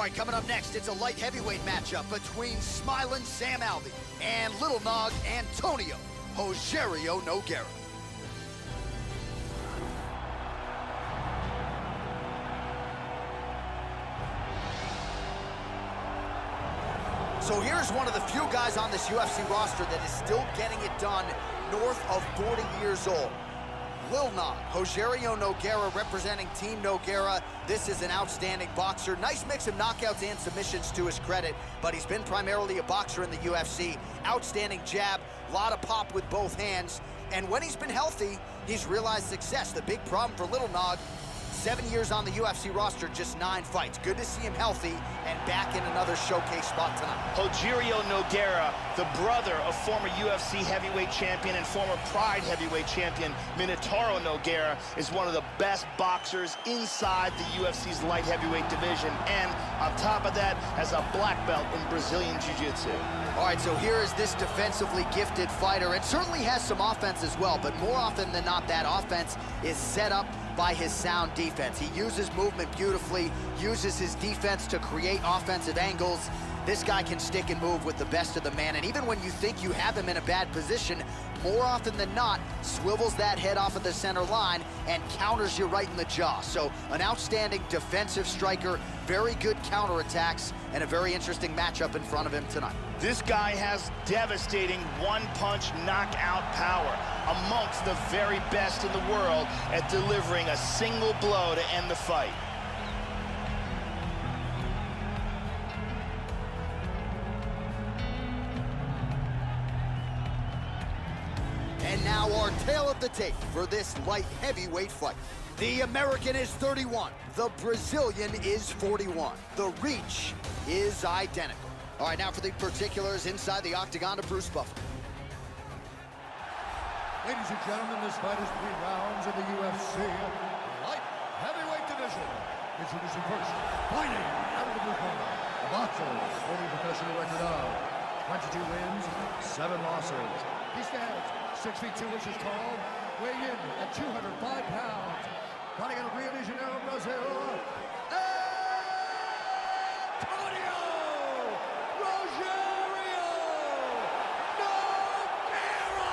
right, coming up next, it's a light heavyweight matchup between Smiling Sam Alvey and Little Nog Antonio Rogerio Nogueira. So here's one of the few guys on this UFC roster that is still getting it done north of 40 years old. Lil Nog, Rogerio Nogueira representing Team Nogueira. This is an outstanding boxer. Nice mix of knockouts and submissions to his credit, but he's been primarily a boxer in the UFC. Outstanding jab, a lot of pop with both hands. And when he's been healthy, he's realized success. The big problem for Little Nog, 7 years on the UFC roster, just 9 fights. Good to see him healthy and back in another showcase spot tonight. Rogerio Nogueira, the brother of former UFC heavyweight champion and former Pride heavyweight champion Minotauro Nogueira, is one of the best boxers inside the UFC's light heavyweight division, and on top of that, has a black belt in Brazilian Jiu-Jitsu. All right, so here is this defensively gifted fighter. It certainly has some offense as well, but more often than not, that offense is set up by his sound defense. He uses movement beautifully, uses his defense to create offensive angles. This guy can stick and move with the best of the man, and even when you think you have him in a bad position, more often than not, swivels that head off of the center line and counters you right in the jaw. So an outstanding defensive striker, very good counterattacks, and a very interesting matchup in front of him tonight. This guy has devastating one-punch knockout power, amongst the very best in the world at delivering a single blow to end the fight. And now our tale of the tape for this light heavyweight fight. The American is 31, the Brazilian is 41. The reach is identical. All right, now for the particulars inside the octagon to Bruce Buffer. Ladies and gentlemen, this fight is 3 rounds in the UFC light heavyweight division. Introducing first, fighting out of the blue corner, a boxer holding a professional record of 22 wins, 7 losses. He stands 6 feet 2 inches tall, weighing in at 205 pounds. Fighting out of Rio de Janeiro, Brazil, Antonio Rogerio Nogueira!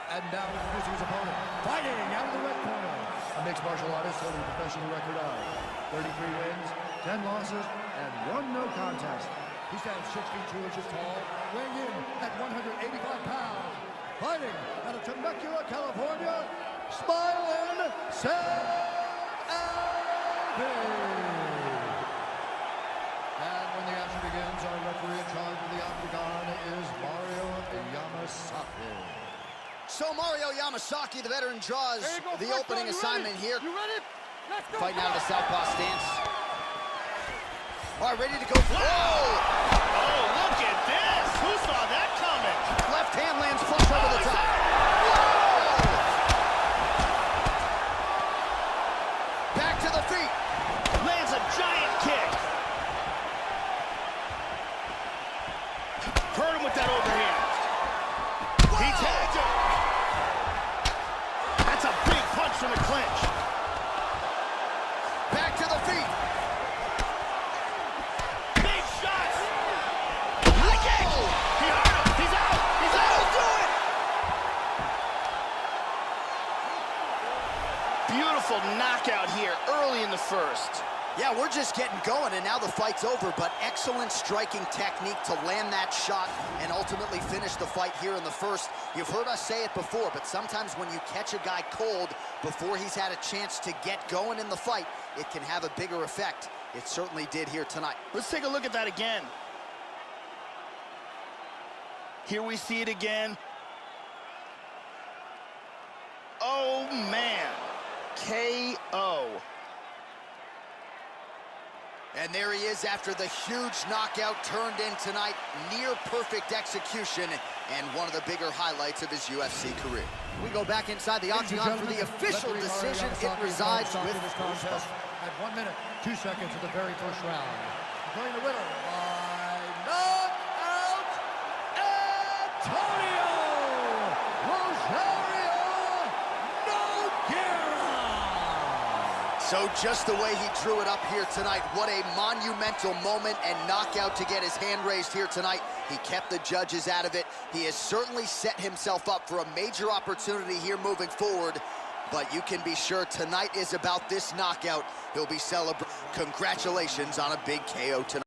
And now introducing his opponent, fighting out of the red corner, a mixed martial artist holding a professional record of 33 wins, 10 losses, and 1 no contest. He stands 6 feet 2 inches tall, weighing in at 185 pounds. Fighting out of Temecula, California, Smiling Sam Alvey. And when the action begins, our referee in charge of the octagon is Mario Yamasaki. So Mario Yamasaki, the veteran, draws the opening assignment here. You ready? Let's go. Fighting out of the southpaw stance. All right, ready to go. Whoa! Oh, look at this! Who saw that coming? Left hand lands flush over the top. Whoa! Back to the feet. Lands a giant kick. Hurt him with that overhand. He tagged him. That's a big punch from the clinch. Back to the feet. Big shots. High kick. He hurt him. He's out. He's out. Do it. Beautiful knockout here early in the first. Yeah, we're just getting going, and now the fight's over, but excellent striking technique to land that shot and ultimately finish the fight here in the first. You've heard us say it before, but sometimes when you catch a guy cold before he's had a chance to get going in the fight, it can have a bigger effect. It certainly did here tonight. Let's take a look at that again. Here we see it again. Oh, man. KO. And there he is after the huge knockout turned in tonight. Near perfect execution and one of the bigger highlights of his UFC career. We go back inside the octagon for the official decision. It resides with this contest at 1 minute, 2 seconds of the very first round. Declaring the winner by knockout, Antonio Rogerio Nogueira. So just the way he drew it up here tonight, what a monumental moment and knockout to get his hand raised here tonight. He kept the judges out of it. He has certainly set himself up for a major opportunity here moving forward. But you can be sure tonight is about this knockout. He'll be celebrating. Congratulations on a big KO tonight.